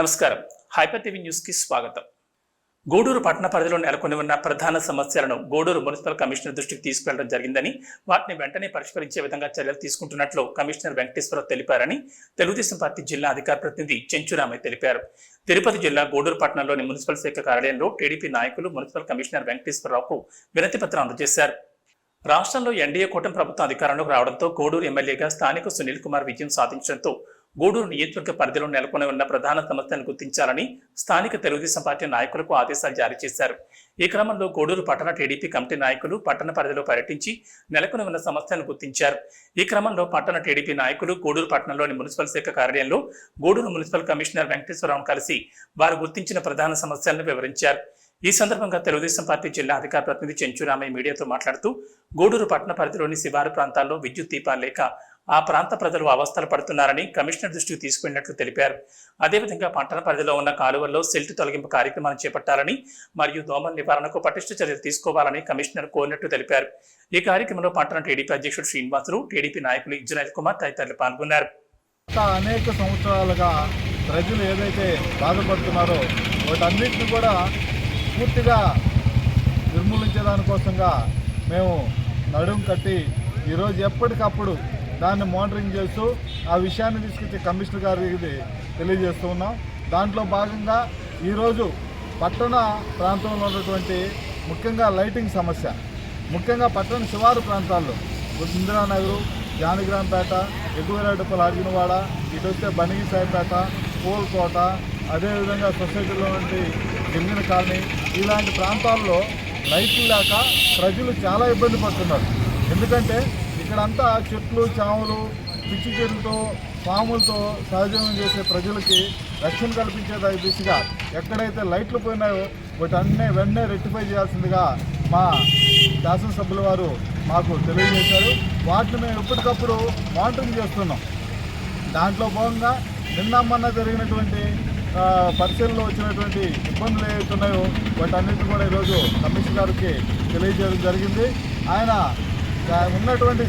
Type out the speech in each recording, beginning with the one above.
నమస్కారం. Hyper TV news కి స్వాగతం. గూడూరు పట్టణ పరిధిలో నెలకొని ఉన్న ప్రధాన సమస్యలను గూడూరు మున్సిపల్ కమిషనర్ దృష్టికి తీసుకెళ్లడం జరిగిందని, వాటిని వెంటనే పరిష్కరించే విధంగా చర్యలు తీసుకుంటున్నట్లు కమిషనర్ వెంకటేశ్వరరావు తెలిపారని తెలుగుదేశం పార్టీ జిల్లా అధికార ప్రతినిధి చెంచురామయ్య తెలిపారు. తిరుపతి జిల్లా గూడూరు పట్టణంలోని మున్సిపల్ శాఖ కార్యాలయంలో టీడీపీ నాయకులు మున్సిపల్ కమిషనర్ వెంకటేశ్వరరావుకు వినతి పత్రం అందజేశారు. రాష్ట్రంలో ఎన్డీఏ కూటమి ప్రభుత్వం అధికారంలోకి రావడంతో గూడూరు ఎమ్మెల్యేగా స్థానిక సునీల్ కుమార్ విజయం సాధించడంతో గూడూరు నియోజకవర్గ పరిధిలో నెలకొని ఉన్న ప్రధాన సమస్యలను గుర్తించాలని స్థానిక తెలుగుదేశం పార్టీ నాయకులకు ఆదేశాలు జారీ చేశారు. ఈ క్రమంలో గూడూరు పట్టణ టీడీపీ కమిటీ నాయకులు పట్టణ పరిధిలో పర్యటించి నెలకొని ఉన్న సమస్యలను గుర్తించారు. ఈ క్రమంలో పట్టణ టీడీపీ నాయకులు గూడూరు పట్టణంలోని మున్సిపల్ శాఖ కార్యాలయంలో గూడూరు మున్సిపల్ కమిషనర్ వెంకటేశ్వరరావు కలిసి వారు గుర్తించిన ప్రధాన సమస్యలను వివరించారు. ఈ సందర్భంగా తెలుగుదేశం పార్టీ జిల్లా అధికార ప్రతినిధి చెంచురామయ్య మీడియాతో మాట్లాడుతూ, గూడూరు పట్టణ పరిధిలోని శివారు ప్రాంతాల్లో విద్యుత్ దీపాలు లేక ఆ ప్రాంత ప్రజలు అవస్థలు పడుతున్నారని కమిషనర్ దృష్టికి తీసుకున్నట్లు తెలిపారు. అదేవిధంగా పట్టణ పరిధిలో ఉన్న కాలువల్లో సెల్ట్ తొలగింపు కార్యక్రమాన్ని చేపట్టాలని మరియు దోమల నివారణకు పటిష్ట చర్యలు తీసుకోవాలని కమిషనర్ కోరినట్టు తెలిపారు. ఈ కార్యక్రమంలో పట్టణ టీడీపీ అధ్యక్షుడు శ్రీనివాసులు, టీడీపీ నాయకులు ఇజ్రాయల్ కుమార్ తదితరులు పాల్గొన్నారు. అనేక సంవత్సరాలుగా ప్రజలు ఏదైతే బాధపడుతున్నారో వాటన్నిటిని కూడా పూర్తిగా నిర్మూలించేదానికోసంగా మేము నడుం కట్టి ఈరోజు ఎప్పటికప్పుడు దాన్ని మానిటరింగ్ చేస్తూ ఆ విషయాన్ని తీసుకొచ్చి కమిషనర్ గారికి తెలియజేస్తూ ఉన్నాం. దాంట్లో భాగంగా ఈరోజు పట్టణ ప్రాంతంలో ఉన్నటువంటి ముఖ్యంగా లైటింగ్ సమస్య, ముఖ్యంగా పట్టణ శివారు ప్రాంతాల్లో ఇందిరానగరు, జానగిరాంపేట, ఎగువరాడుపల్లి అర్జునవాడ, ఇటు వస్తే బనిగిసాయిపేట, కోల్కోట, అదేవిధంగా సొసైటీలో నుండి గిరిజన కాలనీ, ఇలాంటి ప్రాంతాల్లో లైట్లు లేక ప్రజలు చాలా ఇబ్బంది పడుతున్నారు. ఎందుకంటే ఇక్కడంతా చెట్లు, చావులు, పిచ్చి చెట్లతో, పాములతో సహజీవనం చేసే ప్రజలకి రక్షణ కల్పించే దిశగా ఎక్కడైతే లైట్లు పోయినాయో వాటన్నీ వెంటనే రెక్టిఫై చేయాల్సిందిగా మా శాసనసభ్యుల వారు మాకు తెలియజేశారు. వాటిని మేము ఎప్పటికప్పుడు మానిటరింగ్ చేస్తున్నాం. దాంట్లో భాగంగా నిన్న జరిగినటువంటి పరిశీలనలో వచ్చినటువంటి ఇబ్బందులు ఏవైతున్నాయో వాటన్నిటిని కూడా ఈరోజు కమిషనర్ గారికి తెలియజేయడం జరిగింది. ఆయన ఉన్నటువంటి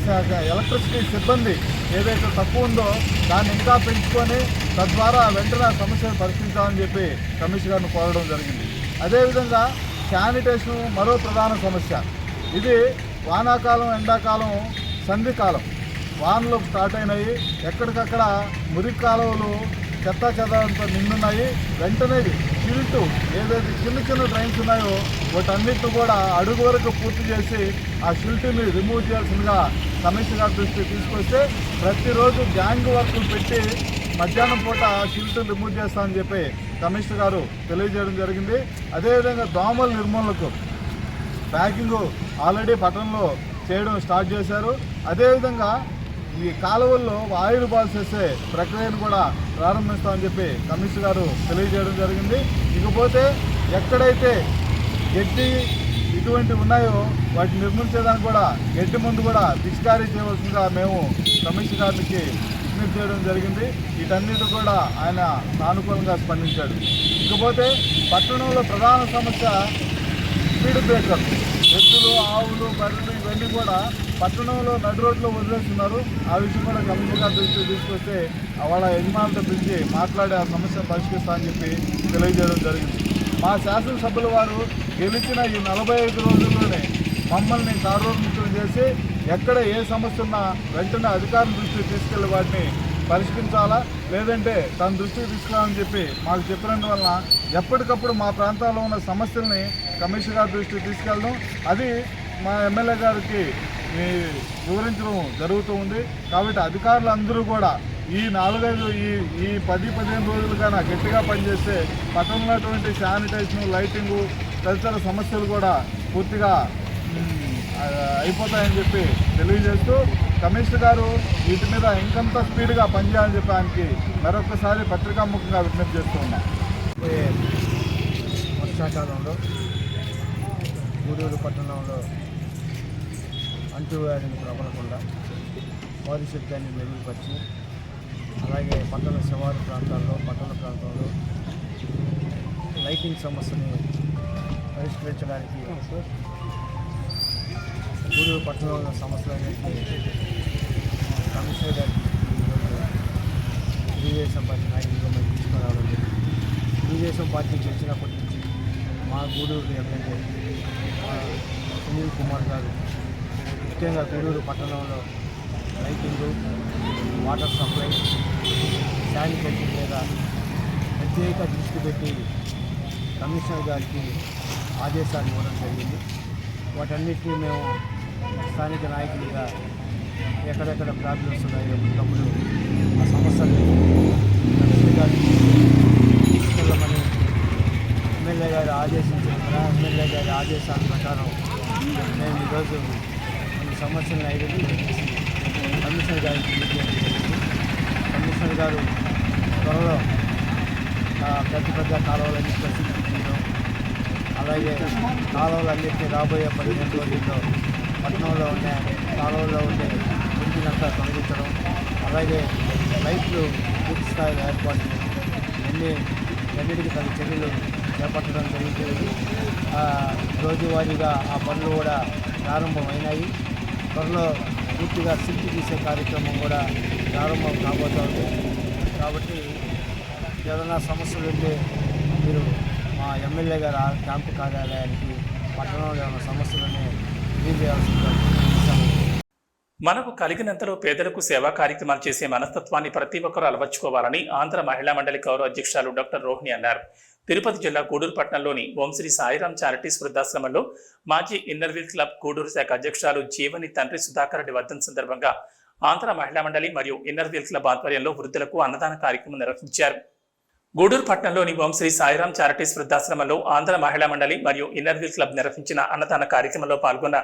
ఎలక్ట్రిసిటీ సిబ్బంది ఏదైతే తక్కువ ఉందో దాన్ని ఇంకా పెంచుకొని తద్వారా వెంటనే సమస్యను పరిష్కరించాలని చెప్పి కమిషనర్ గారిని కోరడం జరిగింది. అదేవిధంగా శానిటేషన్ మరో ప్రధాన సమస్య. ఇది వానాకాలం, ఎండాకాలం, సంధికాలం వానలు స్టార్ట్ అయినాయి. ఎక్కడికక్కడ మురికి కాలువలు చెత్త చెదారంతో నిండున్నాయి. వెంటనే షిల్టు ఏదైతే చిన్న చిన్న డ్రైన్స్ ఉన్నాయో వాటన్నిటిని కూడా అడుగు వరకు పూర్తి చేసి ఆ షిల్టుని రిమూవ్ చేయాల్సిందిగా కమిషనర్ గారి దృష్టికి తీసుకొస్తే ప్రతిరోజు గ్యాంగ్ వర్కులు పెట్టి మధ్యాహ్నం పూట షిల్టు రిమూవ్ చేస్తామని చెప్పి కమిషనర్ గారు తెలియజేయడం జరిగింది. అదేవిధంగా దోమల నిర్మూలనకు ప్యాకింగ్ ఆల్రెడీ పట్టణంలో చేయడం స్టార్ట్ చేశారు. అదేవిధంగా ఈ కాలువల్లో ఆయిల్ బాల్స్ వేసే ప్రక్రియను కూడా ప్రారంభిస్తామని చెప్పి కమిషనర్ గారు తెలియజేయడం జరిగింది. ఇకపోతే ఎక్కడైతే గడ్డి ఇటువంటివి ఉన్నాయో వాటిని నిర్మించేదానికి కూడా గడ్డి ముందు కూడా పిచికారీ చేయవలసిందిగా మేము కమిషనర్ గారికి విజ్ఞప్తి చేయడం జరిగింది. వీటన్నిటి కూడా ఆయన సానుకూలంగా స్పందించాడు. ఇకపోతే పట్టణంలో ప్రధాన సమస్య స్పీడ్ బ్రేకర్లు, ఎద్దులు, ఆవులు, బర్రెలు ఇవన్నీ కూడా పట్టణంలో నడు రోడ్లో వదిలేస్తున్నారు. ఆ విషయం కూడా కమిషనర్ గారి దృష్టికి తీసుకొస్తే వాళ్ళ యజమానులతో పిలిచి మాట్లాడి ఆ సమస్యను పరిష్కరిస్తామని చెప్పి తెలియజేయడం జరిగింది. మా శాసనసభ్యుల వారు గెలిచిన ఈ 45 రోజుల్లోనే మమ్మల్ని కార్యోన్ముఖులు చేసి ఎక్కడ ఏ సమస్య ఉన్నా వెంటనే అధికారుల దృష్టికి తీసుకెళ్లి వాటిని పరిష్కరించాలా, లేదంటే తన దృష్టికి తీసుకురావాలని చెప్పి మాకు చెప్పినందువలన ఎప్పటికప్పుడు మా ప్రాంతాల్లో ఉన్న సమస్యల్ని కమిషనర్ గారి దృష్టికి తీసుకెళ్ళడం, అది మా ఎమ్మెల్యే గారికి వివరించడం జరుగుతూ ఉంది. కాబట్టి అధికారులందరూ కూడా ఈ 10-15 రోజులుగా గట్టిగా పనిచేస్తే పట్టణంలో ఉన్నటువంటి శానిటైజేషన్, లైటింగు తదితర సమస్యలు కూడా పూర్తిగా అయిపోతాయని చెప్పి తెలియజేస్తూ కమిషనర్ గారు వీటి మీద ఇంకంత స్పీడ్గా పనిచేయాలని చెప్పి ఆయనకి మరొకసారి పత్రికాముఖంగా విజ్ఞప్తి చేస్తూ ఉన్నాం. వర్షాకాలంలో గూడూరు పట్టణంలో అంటువ్యాధిని ప్రబలకుండా పారిశుద్ధ్యాన్ని మెరుగుపరిచి, అలాగే పట్టణ శివారు ప్రాంతాల్లో, పట్టణ ప్రాంతంలో లైటింగ్ సమస్యని పరిష్కరించడానికి గూడూరు పట్టణంలో ఉన్న సమస్యలన్నింటినీ కమిషనర్ గారికి తెలుగుదేశం పార్టీ నాయకులుగా మేము తీసుకురావడం జరిగింది. తెలుగుదేశం పార్టీ గెలిచినప్పటి నుంచి మా గూడూరు ఎమ్మెల్యే సునీల్ కుమార్ గారు ముఖ్యంగా గూడూరు పట్టణంలో లైటింగు, వాటర్ సప్లై, శానిటేషన్ మీద ప్రత్యేక దృష్టి పెట్టి కమిషనర్ గారికి ఆదేశాలు ఇవ్వడం జరిగింది. వాటన్నిటినీ మేము స్థానిక నాయకులుగా ఎక్కడెక్కడ ప్రాబ్లమ్స్ ఉన్నాయో ఎప్పటికప్పుడు ఆ సమస్యల్ని కమిషనర్ గారికి తీసుకెళ్ళమని ఎమ్మెల్యే గారి ఆదేశాల ప్రకారం మేము ఈరోజు కొన్ని సమస్యలను ఐడెంటిఫై చేసి కమిషనర్ గారికి తెలియజేయడం జరిగింది. కమిషనర్ గారు త్వరలో పెద్ద కాలువలన్నీ ప్రసిద్ధి, అలాగే కాలువలన్నింటినీ రాబోయే 15 రోజుల్లో పట్టణంలో ఉండే కాలువల్లో ఉండే ఇంటినంతా తొలగించడం, అలాగే లైట్లు పూర్తి స్థాయిలో ఏర్పాటు అన్నిటికీ తగు చర్యలు చేపట్టడం జరుగుతుంది. రోజువారీగా ఆ పనులు కూడా ప్రారంభమైనాయి. త్వరలో పూర్తిగా సిల్క్ తీసే కార్యక్రమం కూడా ప్రారంభం కాబోతోంది. కాబట్టి ఏదైనా సమస్యలు ఉంటే మీరు మా ఎమ్మెల్యే గారి క్యాంపు కార్యాలయానికి పట్టణంలో ఏమైనా సమస్యలని తెలియజేయాల్సిందిగా. మనకు కలిగినంతలో పేదలకు సేవా కార్యక్రమాలు చేసే మనస్తత్వాన్ని ప్రతి ఒక్కరూ అలవర్చుకోవాలని ఆంధ్ర మహిళా మండలి గౌరవ అధ్యక్షురాలు డాక్టర్ రోహిణి అన్నారు. తిరుపతి జిల్లా గూడూరు పట్టణంలోని ఓం శ్రీ సాయిరామ్ చారిటీస్ వృద్ధాశ్రమంలో మాజీ ఇన్నర్వీల్ క్లబ్ గూడూరు శాఖ అధ్యక్షురాలు జీవని తండ్రి సుధాకర్ రెడ్డి వర్ధన్ సందర్భంగా ఆంధ్ర మహిళా మండలి మరియు ఇన్నర్వీల్ క్లబ్ ఆధ్వర్యంలో వృద్ధులకు అన్నదాన కార్యక్రమం నిర్వహించారు. గూడూరు పట్టణంలోని ఓం శ్రీ సాయిరామ్ చారిటీస్ వృద్ధాశ్రమంలో ఆంధ్ర మహిళా మండలి మరియు ఇన్నర్వీల్ క్లబ్ నిర్వహించిన అన్నదాన కార్యక్రమంలో పాల్గొన్న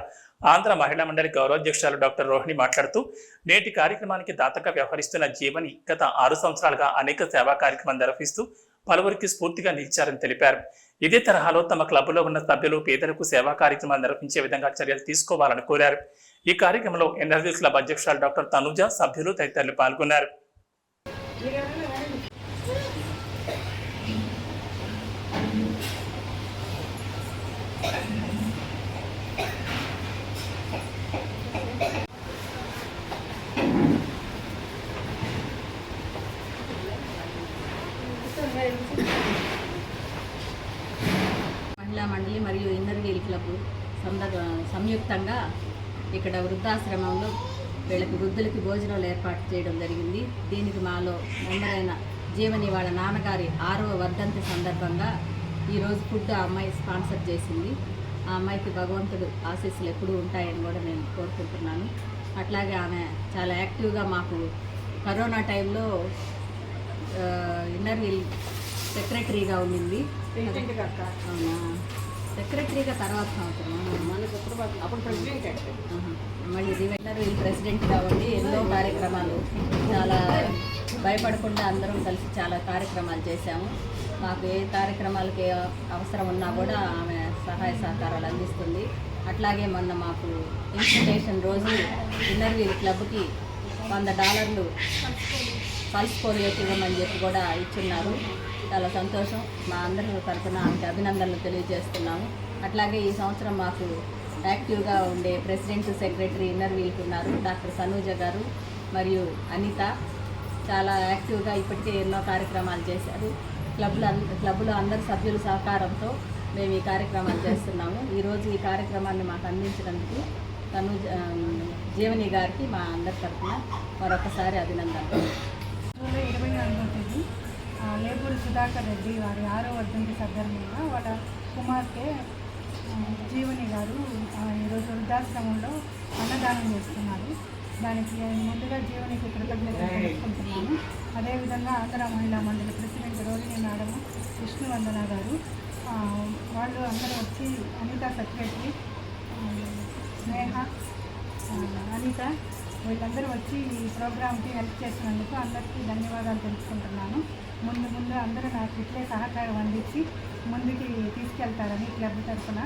ఆంధ్ర మహిళా మండలి గౌరవాధ్యక్షురాలు డాక్టర్ రోహిణి మాట్లాడుతూ, నేటి కార్యక్రమానికి దాతగా వ్యవహరిస్తున్న జీవని గత 6 సంవత్సరాలుగా అనేక సేవా కార్యక్రమాలు నిర్వహిస్తూ పలువురికి స్ఫూర్తిగా నిలిచారని తెలిపారు. ఇదే తరహాలో తమ క్లబ్లో ఉన్న సభ్యులు పేదలకు సేవా కార్యక్రమాలు నిర్వహించే విధంగా చర్యలు తీసుకోవాలని కోరారు. ఈ కార్యక్రమంలో ఇన్నర్వీల్ క్లబ్ అధ్యక్షురాలు డాక్టర్ తనుజ, సభ్యులు తదితరులు పాల్గొన్నారు. మహిళా మండలి మరియు ఇన్నర్వీల్ క్లబ్ సంయుక్తంగా ఇక్కడ వృద్ధాశ్రమంలో వీళ్ళకి వృద్ధులకి భోజనాలు ఏర్పాటు చేయడం జరిగింది. దీనికి మాలో మెంబరైన జీవని వాళ్ళ నాన్నగారి 6వ వర్ధంతి సందర్భంగా ఈరోజు ఫుడ్ ఆ అమ్మాయి స్పాన్సర్ చేసింది. ఆ అమ్మాయికి భగవంతుడు ఆశీస్సులు ఎప్పుడూ ఉంటాయని కూడా నేను కోరుకుంటున్నాను. అట్లాగే ఆమె చాలా యాక్టివ్గా మాకు కరోనా టైంలో ఇన్నర్వీల్ సెక్రటరీగా ఉండింది. సెక్రటరీగా తర్వాత సంవత్సరం అప్పుడు ప్రెసిడెంట్ మళ్ళీ ఇన్నర్వీల్ ప్రెసిడెంట్గా ఉండి ఎన్నో కార్యక్రమాలు చాలా భయపడకుండా అందరం కలిసి చాలా కార్యక్రమాలు చేశాము. మాకు ఏ కార్యక్రమాలకి అవసరం ఉన్నా కూడా ఆమె సహాయ సహకారాలు అందిస్తుంది. అట్లాగే మొన్న మాకు ఇన్స్టిట్యూషన్ రోజు ఇన్నర్వీల్ క్లబ్కి $100 పల్స్ పోలియోకి ఇవ్వమని చెప్పి కూడా ఇచ్చున్నారు. చాలా సంతోషం. మా అందరి తరఫున ఆమెకి అభినందనలు తెలియజేస్తున్నాము. అట్లాగే ఈ సంవత్సరం మాకు యాక్టివ్గా ఉండే ప్రెసిడెంట్, సెక్రటరీ ఇన్నర్వీల్కి ఉన్నారు డాక్టర్ తనూజ గారు మరియు అనిత. చాలా యాక్టివ్గా ఇప్పటికే ఎన్నో కార్యక్రమాలు చేశారు. క్లబ్లో అందరి సభ్యుల సహకారంతో మేము ఈ కార్యక్రమాలు చేస్తున్నాము. ఈరోజు ఈ కార్యక్రమాన్ని మాకు అందించినందుకు జీవని గారికి మా అందరి తరఫున మరొకసారి అభినందనలు. 24వ తేదీ లేబూరి సుధాకర్ రెడ్డి వారి 6వ వర్ధంతి సందర్భంగా వాళ్ళ కుమార్తె జీవని గారు ఈరోజు వృద్ధాశ్రమంలో అన్నదానం చేస్తున్నారు. దానికి ముందుగా జీవనికి కృతజ్ఞతలు తెలుసుకుంటున్నాను. అదేవిధంగా ఆంధ్ర మహిళా మండలి ప్రెసిడెంట్ రోహిణి మేడం, విష్ణువందన గారు వాళ్ళు అందరూ వచ్చి, అనిత సెక్రటరీ, స్నేహ, అనిత వీళ్ళందరూ వచ్చి ఈ ప్రోగ్రామ్కి హెల్ప్ చేసినందుకు అందరికీ ధన్యవాదాలు తెలుసుకుంటున్నాను. ముందు అందరూ నాకు ఇట్లే సహకారం అందించి ముందుకి తీసుకెళ్తారని క్లబ్ తరఫున,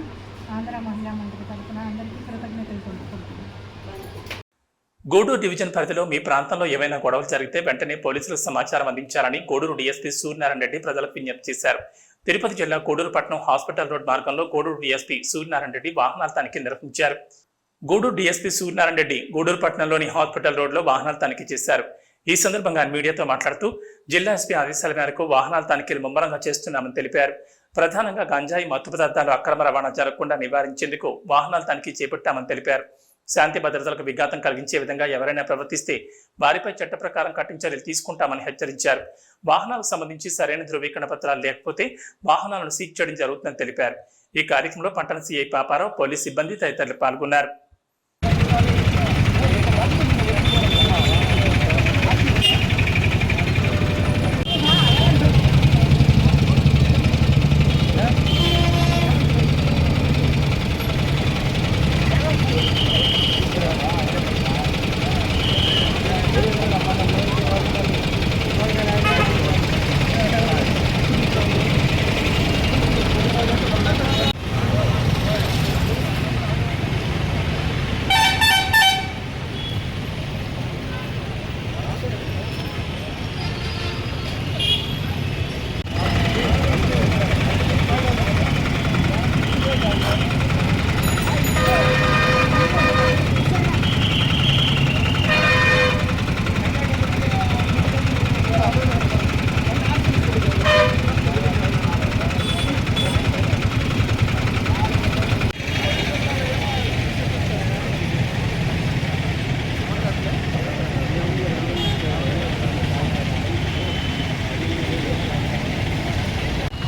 ఆంధ్ర మహిళా మండలి తరఫున అందరికీ కృతజ్ఞతలు తెలుపుకుంటున్నాను. గూడూరు డివిజన్ పరిధిలో మీ ప్రాంతంలో ఏవైనా గొడవలు జరిగితే వెంటనే పోలీసులకు సమాచారం అందించాలని గూడూరు డీఎస్పీ సూర్యనారాయణ రెడ్డి ప్రజలకు విజ్ఞప్తి చేశారు. తిరుపతి జిల్లా గూడూరు పట్టణం హాస్పిటల్ రోడ్ మార్గంలో గూడూరు డీఎస్పీ సూర్యనారాయణ రెడ్డి వాహనాల తనిఖీ నిర్వహించారు. గూడూరు డీఎస్పీ సూర్యనారాయణ రెడ్డి గూడూరు పట్టణంలోని హాస్పిటల్ రోడ్లో వాహనాలు తనిఖీ చేశారు. ఈ సందర్భంగా మీడియాతో మాట్లాడుతూ జిల్లా ఎస్పీ ఆదేశాల మేరకు వాహనాల తనిఖీలు ముమ్మరంగా చేస్తున్నామని తెలిపారు. ప్రధానంగా గంజాయి, మత్తు పదార్థాలు అక్రమ రవాణా జరగకుండా నివారించేందుకు వాహనాల తనిఖీ చేపట్టామని తెలిపారు. శాంతి భద్రతలకు విఘాతం కలిగించే విధంగా ఎవరైనా ప్రవర్తిస్తే వారిపై చట్ట ప్రకారం కఠిన చర్యలు తీసుకుంటామని హెచ్చరించారు. వాహనాలకు సంబంధించి సరైన ధృవీకరణ పత్రాలు లేకపోతే వాహనాలను సీజ్ చేయడం జరుగుతుందని తెలిపారు. ఈ కార్యక్రమంలో పట్టణ సిఐ పాపారావు, పోలీస్ సిబ్బంది తదితరులు పాల్గొన్నారు.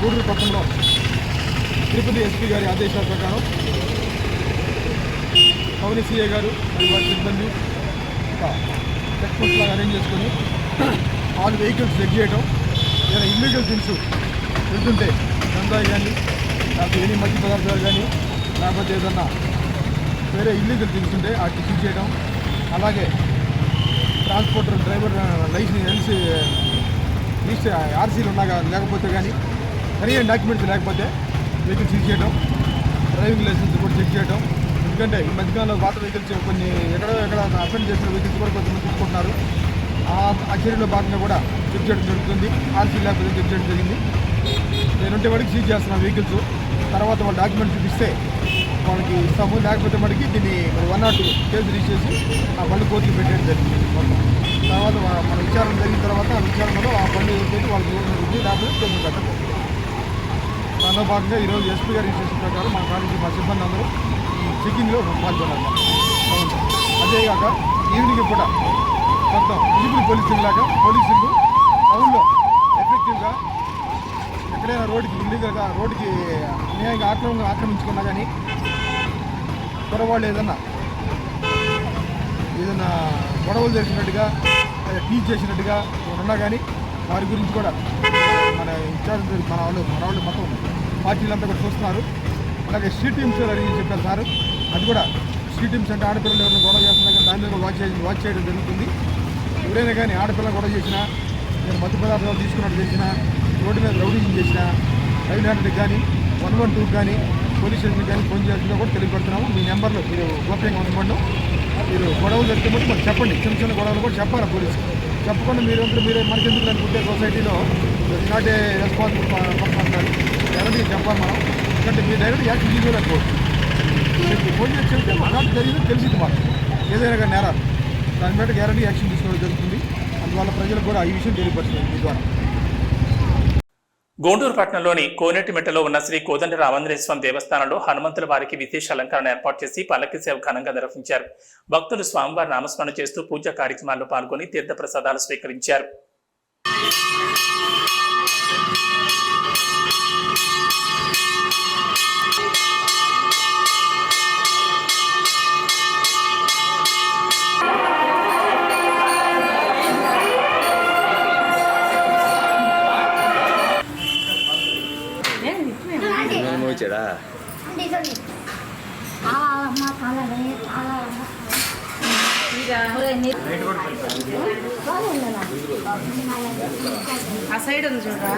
గూడూరు పట్టణంలో తిరుపతి ఎస్పీ గారి ఆదేశాల ప్రకారం పవని సిఐ గారు మరియు వారి సిబ్బంది చెక్ పోస్ట్ లాగా అరేంజ్ చేసుకొని ఆల్ వెహికల్స్ చెక్ చేయడం, ఏదైనా ఇల్లీగల్ థింగ్స్ వెళ్తుంటే గంజాయి కానీ లేకపోతే ఎనీ మద్య పదార్థాలు కానీ లేకపోతే ఏదన్నా వేరే ఇల్లీగల్ థింగ్స్ ఉంటే వాటిని సీజ్ చేయడం, అలాగే ట్రాన్స్పోర్టర్ డ్రైవర్ లైసెన్స్ ఆర్సీలు ఉన్నా లేకపోతే కానీ సరైన డాక్యుమెంట్స్ లేకపోతే వెహికల్ చెక్ చేయడం, డ్రైవింగ్ లైసెన్స్ కూడా చెక్ చేయడం. ఎందుకంటే ఈ మధ్యకాలంలో పాత వెహికల్స్ కొన్ని ఎక్కడ అఫెండ్ చేసిన వెహికల్స్ కూడా కొంతమంది తీసుకుంటున్నారు. ఆ చర్యలో భాగంగా కూడా చెక్ చేయడం జరుగుతుంది. ఆర్సీ లేకపోతే చెక్ చేయడం జరిగింది. నేనుంటే వాడికి సీజ్ చేస్తున్నాను వెహికల్స్. తర్వాత వాళ్ళ డాక్యుమెంట్స్ చూపిస్తే వాళ్ళకి ఇస్తాము, లేకపోతే మనకి దీన్ని 102 కేసు రిజిస్టర్ చేసి ఆ బండి కోర్టుకి పెట్టేయడం జరిగింది. తర్వాత మన విచారణ జరిగిన తర్వాత ఆ విచారణలో ఆ బండి ఏదైతే వాళ్ళకి లేకపోతే కేసులు కట్టదు. దానిలో భాగంగా ఈరోజు ఎస్పీ గారి ఇన్స్ట్రక్షన్ ప్రకారం మా కాలేజీ మా సిబ్బంది అందరూ ఈ చెకింగ్లో పాల్గొన్నారు. అదేగాక ఈవినింగ్ కూడా మొత్తం విజిబుల్ పోలీసింగ్ లాగా పోలీసులు టౌన్లో ఎఫెక్టివ్గా ఎక్కడైనా రోడ్డుకి ఇల్లీగల్గా రోడ్డుకి అన్యాయంగా ఆక్రమించుకున్నా కానీ పొరవాళ్ళు ఏదన్నా గొడవలు చేసినట్టుగా టీచ్ చేసినట్టుగా ఉన్నా కానీ వారి గురించి కూడా మన ఇన్ఛార్జ్ మన వాళ్ళు మొత్తం పార్టీలంతా కూడా చూస్తున్నారు. అలాగే స్ట్రీట్ టీమ్స్ అడిగి చెప్పారు సార్, అది కూడా స్ట్రీట్ టీమ్స్ అంటే ఆడపిల్లలు ఎవరైనా గొడవ చేస్తున్నా కానీ దాని మీద వాచ్ చేయడం జరుగుతుంది. ఎవరైనా కానీ ఆడపిల్ల గొడవ చేసినా, నేను మత్తు పదార్థాలు తీసుకున్నట్టు చేసినా, రోడ్డు మీద రౌడీజింగ్ చేసినా 500 కానీ 112 కానీ పోలీస్ స్టేషన్ కానీ ఫోన్ చేసినా కూడా తెలియపడుతున్నాము. మీ నెంబర్లో మీరు గోప్యంగా ఉండబడ్డం. మీరు గొడవలు జరిగితే బట్టి మాకు చెప్పండి. చిన్న గొడవలు కూడా చెప్పాలి పోలీసు. చెప్పకుండా మీరే మనకెందుకు అనుకుంటే సొసైటీలో నాట్ ఏ రెస్పాన్సిబుల్ పర్సన్ డైరెక్ట్గా చెప్పాలి మనం. ఎందుకంటే మీరు డైరెక్ట్ యాక్షన్ తీసుకోలేకపోవచ్చు. ఫోన్ చేసి చెప్తే అలాంటి జరిగింది తెలిసింది మాకు ఏదైనా కానీ నేరాలు దాని మీద గ్యారంటీ యాక్షన్ తీసుకోవడం జరుగుతుంది. అందువల్ల ప్రజలకు కూడా ఈ విషయం తెలియపరుస్తుంది మీ ద్వారా. గూడూరు పట్టణంలోని కోనేటిమెట్టలో ఉన్న శ్రీ కోదండ రామాంజనేయ స్వామి దేవస్థానంలో హనుమంతుల వారికి విశేష అలంకరణ ఏర్పాటు చేసి పల్లకి సేవ ఘనంగా నిర్వహించారు. భక్తులు స్వామివారి నామస్మరణ చేస్తూ పూజా కార్యక్రమాల్లో పాల్గొని తీర్థ ప్రసాదాలు స్వీకరించారు. ఆ సైడ్ ఉంది చూడరా.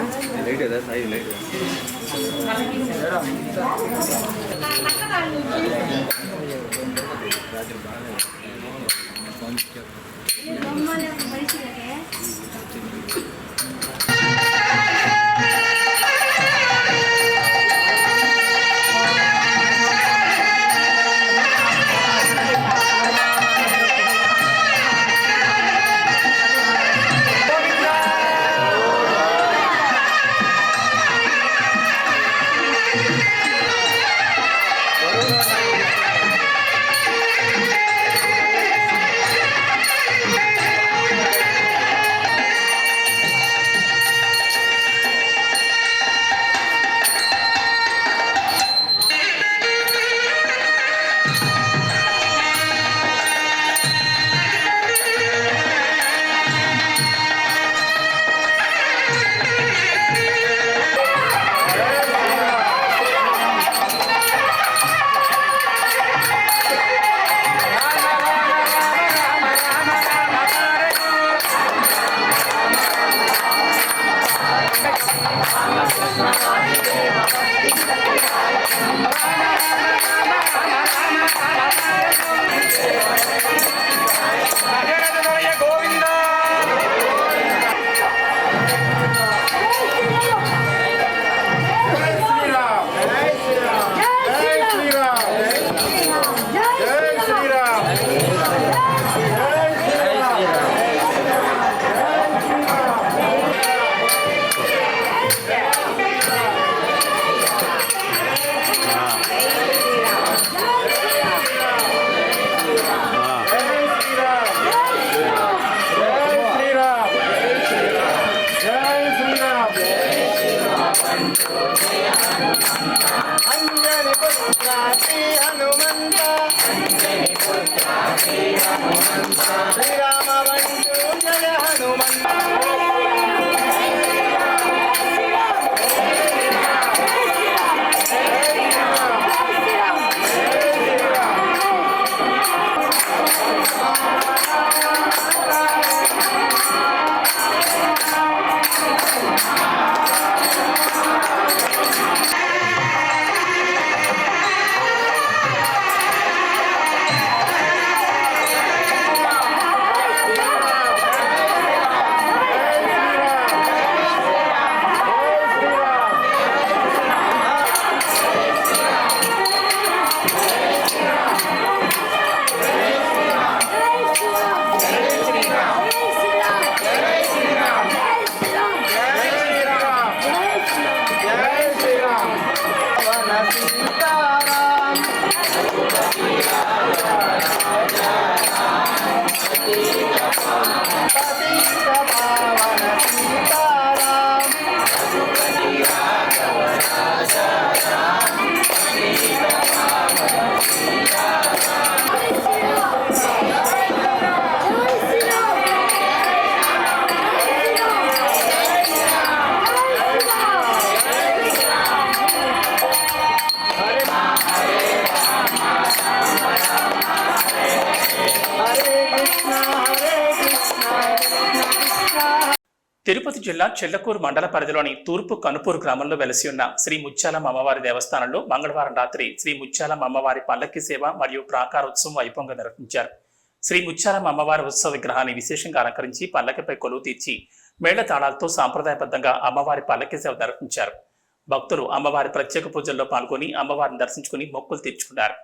శ్రీరామ వంటూ జయ హనుమంత. తిరుపతి జిల్లా చెల్లకూరు మండల పరిధిలోని తూర్పు కనుపూరు గ్రామంలో వెలసి ఉన్న శ్రీ ముత్యాలమ్మ అమ్మవారి దేవస్థానంలో మంగళవారం రాత్రి శ్రీ ముత్యాలమ్మ అమ్మవారి పల్లకి సేవ మరియు ప్రాకారోత్సవం వైభవంగా నిర్వహించారు. శ్రీ ముత్యాలమ్మ అమ్మవారి ఉత్సవ విగ్రహాన్ని విశేషంగా అలంకరించి పల్లకిపై కొలువు తీర్చి మేళ తాళాలతో సాంప్రదాయబద్ధంగా అమ్మవారి పల్లకి సేవ నిర్వహించారు. భక్తులు అమ్మవారి ప్రత్యేక పూజల్లో పాల్గొని అమ్మవారిని దర్శించుకుని మొక్కులు తీర్చుకున్నారు.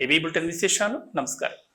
ఏబీ బులెటిన్ విశేషాలు. నమస్కారం.